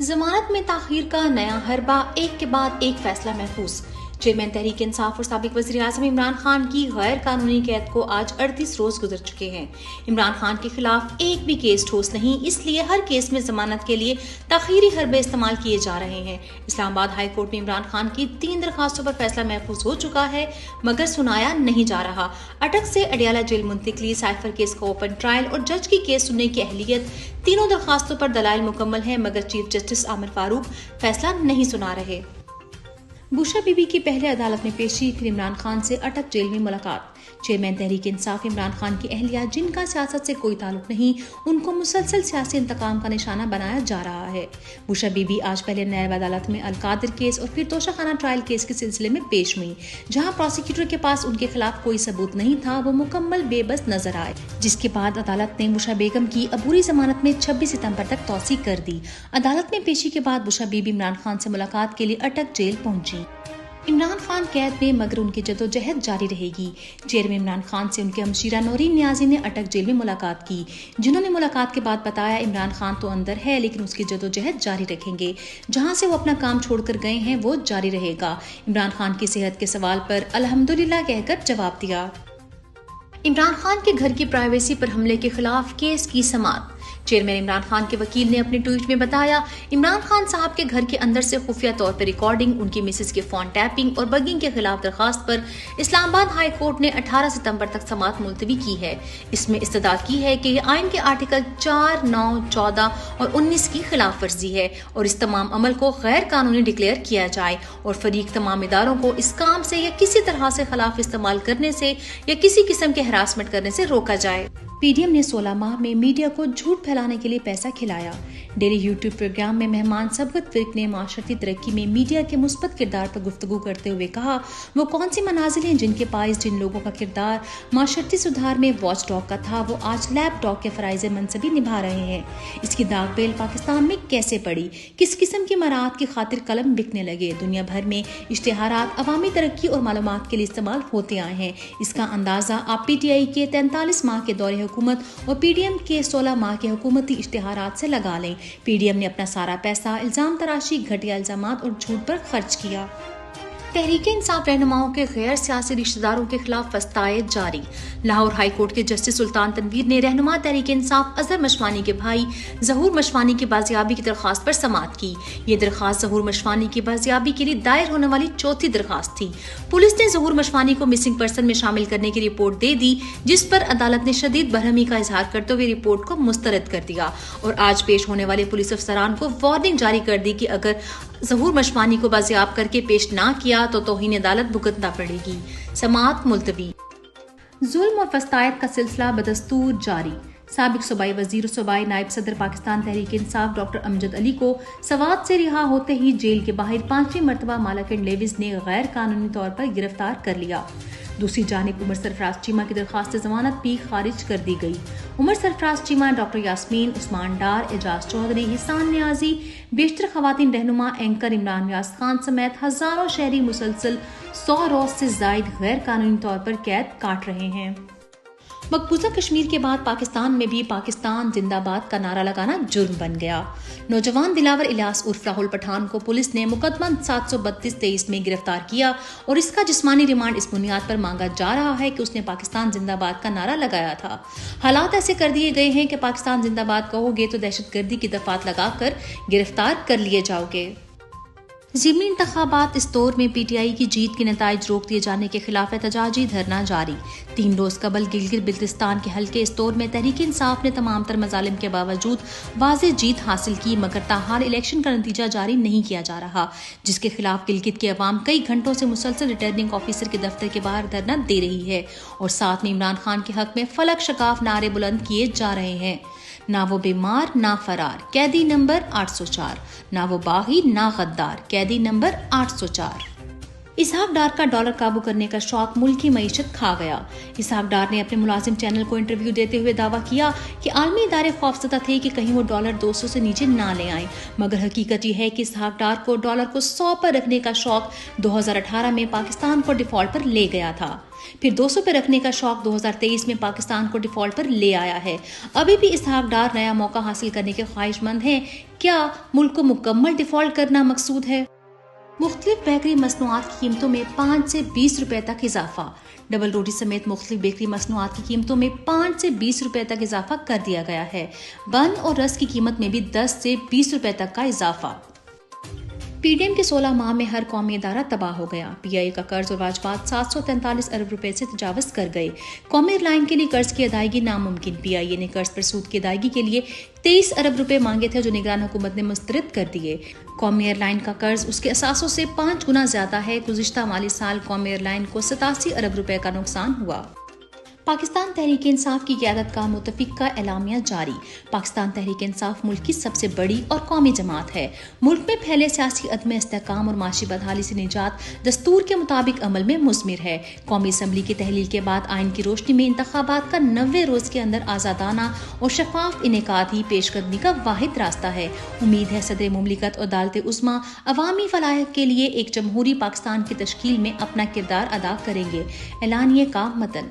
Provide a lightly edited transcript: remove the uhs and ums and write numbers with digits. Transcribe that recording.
ضمانت میں تاخیر کا نیا حربہ، ایک کے بعد ایک فیصلہ محفوظ۔ چیئرمین تحریک انصاف اور سابق وزیر اعظم عمران خان کی غیر قانونی قید کو آج 38 روز گزر چکے ہیں۔ عمران خان کے خلاف ایک بھی کیس ٹھوس نہیں، اس لیے ہر کیس میں ضمانت کے لیے تاخیری حربے استعمال کیے جا رہے ہیں۔ اسلام آباد ہائی کورٹ میں عمران خان کی 3 درخواستوں پر فیصلہ محفوظ ہو چکا ہے، مگر سنایا نہیں جا رہا۔ اٹک سے اڈیالہ جیل منتقلی، سائفر کیس کا اوپن ٹرائل اور جج کی کیس سننے کی اہلیت، تینوں درخواستوں پر دلائل مکمل ہیں، مگر چیف جسٹس عامر فاروق فیصلہ نہیں سنا رہے۔ بوشا بی بی کی پہلے عدالت میں پیشی، پھر عمران خان سے اٹک جیل میں ملاقات۔ چیئرمین تحریک انصاف عمران خان کی اہلیہ، جن کا سیاست سے کوئی تعلق نہیں، ان کو مسلسل سیاسی انتقام کا نشانہ بنایا جا رہا ہے۔ بوشا بی بی آج پہلے نیب عدالت میں القادر کیس اور پھر توشہ خانہ ٹرائل کیس کے سلسلے میں پیش ہوئی، جہاں پروسیکیوٹر کے پاس ان کے خلاف کوئی ثبوت نہیں تھا، وہ مکمل بے بس نظر آئے، جس کے بعد عدالت نے بوشا بیگم کی عبوری ضمانت میں 26 ستمبر تک توسیع کر دی۔ عدالت میں پیشی کے بعد بوشا بی بی عمران خان سے ملاقات کے لیے اٹک جیل پہنچی۔ عمران خان قید میں، مگر ان کی جدوجہد جاری رہے گی۔ چیئرمین عمران خان سے ان کے ہمشیرہ نورین نیازی نے اٹک جیل میں ملاقات کی، جنہوں نے ملاقات کے بعد بتایا عمران خان تو اندر ہے، لیکن اس کی جدوجہد جاری رکھیں گے، جہاں سے وہ اپنا کام چھوڑ کر گئے ہیں وہ جاری رہے گا۔ عمران خان کی صحت کے سوال پر الحمدللہ کہہ کر جواب دیا۔ عمران خان کے گھر کی پرائیویسی پر حملے کے خلاف کیس کی سماعت۔ چیئرمین عمران خان کے وکیل نے اپنے ٹویٹ میں بتایا، عمران خان صاحب کے گھر کے اندر سے خفیہ طور پر ریکارڈنگ، ان کی مسز کے فون ٹیپنگ اور بگنگ کے خلاف درخواست پر اسلام آباد ہائی کورٹ نے 18 ستمبر تک سماعت ملتوی کی ہے۔ اس میں استدعا کی ہے کہ یہ آئین کے آرٹیکل 4، 9، 14 اور 19 کی خلاف ورزی ہے اور اس تمام عمل کو غیر قانونی ڈکلیئر کیا جائے اور فریق تمام اداروں کو اس کام سے یا کسی طرح سے خلاف استعمال کرنے سے یا کسی قسم کے ہراسمنٹ کرنے سے روکا جائے۔ پی ڈی ایم نے 16 ماہ میں میڈیا کو جھوٹ پھیلانے کے لیے پیسہ کھلایا۔ ڈیلی یوٹیوب پروگرام میں مہمان سبقت ورک نے معاشرتی ترقی میں میڈیا کے مثبت کردار پر گفتگو کرتے ہوئے کہا، وہ کون سی منازل ہیں جن کے باعث جن لوگوں کا کردار معاشرتی سدھار میں واچ ڈاگ کا تھا، وہ آج لیپ ڈاگ کے فرائض منصبی نبھا رہے ہیں۔ اس کی داغ بیل پاکستان میں کیسے پڑی، کس قسم کی مراعات کی خاطر قلم بکنے لگے۔ دنیا بھر میں اشتہارات عوامی ترقی اور معلومات کے لیے استعمال ہوتے آئے ہیں۔ اس کا اندازہ آپ پی ٹی آئی کے 43 ماہ کے دور حکومت اور پی ڈی ایم کے 16 ماہ کے حکومتی اشتہارات سے لگا لیں۔ پی ڈی ایم نے اپنا سارا پیسہ الزام تراشی، گھٹیا الزامات اور جھوٹ پر خرچ کیا۔ تحریک انصاف رہنماؤں کے غیر سیاسی رشتہ داروں کے خلاف وسطائیت جاری۔ لاہور ہائی کورٹ کے جسٹس سلطان تنویر نے رہنما تحریک انصاف اظہر مشوانی کے بھائی ظہور مشوانی کی بازیابی کی درخواست پر سماعت کی۔ یہ درخواست ظہور مشوانی کی بازیابی کے لیے دائر ہونے والی چوتھی درخواست تھی۔ پولیس نے ظہور مشوانی کو مسنگ پرسن میں شامل کرنے کی رپورٹ دے دی، جس پر عدالت نے شدید برہمی کا اظہار کرتے ہوئے رپورٹ کو مسترد کر دیا اور آج پیش ہونے والے پولیس افسران کو وارننگ جاری کر دی کہ اگر ظہور مشوانی کو بازیاب کر کے پیش نہ کیا تو توہین عدالت بھگتنا پڑے گی۔ سماعت ملتوی۔ ظلم اور وسطائیت کا سلسلہ بدستور جاری۔ سابق صوبائی وزیر اور صوبائی نائب صدر پاکستان تحریک انصاف ڈاکٹر امجد علی کو سوات سے رہا ہوتے ہی جیل کے باہر 5ویں مرتبہ مالکن لیویز نے غیر قانونی طور پر گرفتار کر لیا۔ دوسری جانب عمر سرفراز چیمہ کی درخواست ضمانت بھی خارج کر دی گئی۔ عمر سرفراز چیمہ، ڈاکٹر یاسمین، عثمان ڈار، اعجاز چودھری، حسان نیازی، بیشتر خواتین رہنما، اینکر عمران ریاض خان سمیت ہزاروں شہری مسلسل 100 روز سے زائد غیر قانونی طور پر قید کاٹ رہے ہیں۔ مقبوضہ کشمیر کے بعد پاکستان میں بھی پاکستان زندہ باد کا نعرہ لگانا جرم بن گیا۔ نوجوان دلاور الیاس عرف راہل پٹھان کو پولیس نے مقدمہ 732-23 میں گرفتار کیا اور اس کا جسمانی ریمانڈ اس بنیاد پر مانگا جا رہا ہے کہ اس نے پاکستان زندہ باد کا نعرہ لگایا تھا۔ حالات ایسے کر دیے گئے ہیں کہ پاکستان زندہ باد کہو گے تو دہشت گردی کی دفعات لگا کر گرفتار کر لیے جاؤ گے۔ ضمنی انتخابات اس دور میں پی ٹی آئی کی جیت کے نتائج روک دیے جانے کے خلاف احتجاجی دھرنا جاری۔ 3 روز قبل گلگت بلتستان کے حلقے اس دور میں تحریک انصاف نے تمام تر مظالم کے باوجود واضح جیت حاصل کی، مگر تاحال الیکشن کا نتیجہ جاری نہیں کیا جا رہا، جس کے خلاف گلگت کی عوام کئی گھنٹوں سے مسلسل ریٹرننگ آفیسر کے دفتر کے باہر دھرنا دے رہی ہے اور ساتھ میں عمران خان کے حق میں فلک شکاف نعرے بلند کیے جا رہے ہیں۔ نہ وہ بیمار نہ فرار، قیدی نمبر 804، نہ وہ باغی نہ غدار، قیدی نمبر 804۔ اسحاق ڈار کا ڈالر قابو کرنے کا شوق ملکی معیشت کھا گیا۔ اسحاق ڈار نے اپنے ملازم چینل کو انٹرویو دیتے ہوئے دعویٰ کیا کہ عالمی ادارے خوفزدہ تھے کہ کہیں وہ ڈالر 200 سے نیچے نہ لے آئیں، مگر حقیقت یہ ہے کہ اسحاق ڈار کو ڈالر کو 100 پر رکھنے کا شوق 2018 میں پاکستان کو ڈیفالٹ پر لے گیا تھا۔ پھر 200 پہ رکھنے کا شوق 2023 میں پاکستان کو ڈیفالٹ پر لے آیا ہے۔ ابھی بھی اسحاق ڈار نیا موقع حاصل کرنے کے خواہش مند ہیں۔ کیا ملک کو مکمل ڈیفالٹ کرنا مقصود ہے؟ مختلف بیکری مصنوعات کی قیمتوں میں 5 سے 20 روپے تک اضافہ۔ ڈبل روٹی سمیت مختلف بیکری مصنوعات کی قیمتوں میں 5 سے 20 روپے تک اضافہ کر دیا گیا ہے۔ بن اور رس کی قیمت میں بھی 10 سے 20 روپے تک کا اضافہ۔ پی ڈی ایم کے 16 ماہ میں ہر قومی ادارہ تباہ ہو گیا۔ پی آئی اے کا قرض اور واجبات 743 ارب روپے سے تجاوز کر گئے۔ قومی ایئر لائن کے لیے قرض کی ادائیگی ناممکن۔ پی آئی اے نے قرض پر سود کی ادائیگی کے لیے 23 ارب روپے مانگے تھے جو نگران حکومت نے مسترد کر دیے۔ قومی ایئر لائن کا قرض اس کے اثاثوں سے 5 گنا زیادہ ہے۔ گزشتہ مالی سال قومی ایئر لائن کو 87 ارب روپے کا نقصان ہوا۔ پاکستان تحریک انصاف کی قیادت کا متفق کا اعلامیہ جاری۔ پاکستان تحریک انصاف ملک کی سب سے بڑی اور قومی جماعت ہے۔ ملک میں پھیلے سیاسی عدم استحکام اور معاشی بدحالی سے نجات دستور کے مطابق عمل میں مثمر ہے۔ قومی اسمبلی کی تحلیل کے بعد آئین کی روشنی میں انتخابات کا 90 روز کے اندر آزادانہ اور شفاف انعقاد ہی پیش قدمی کا واحد راستہ ہے۔ امید ہے صدر مملکت اور عدالت عظمیٰ عوامی فلاح کے لیے ایک جمہوری پاکستان کی تشکیل میں اپنا کردار ادا کریں گے۔ اعلامیے کا متن۔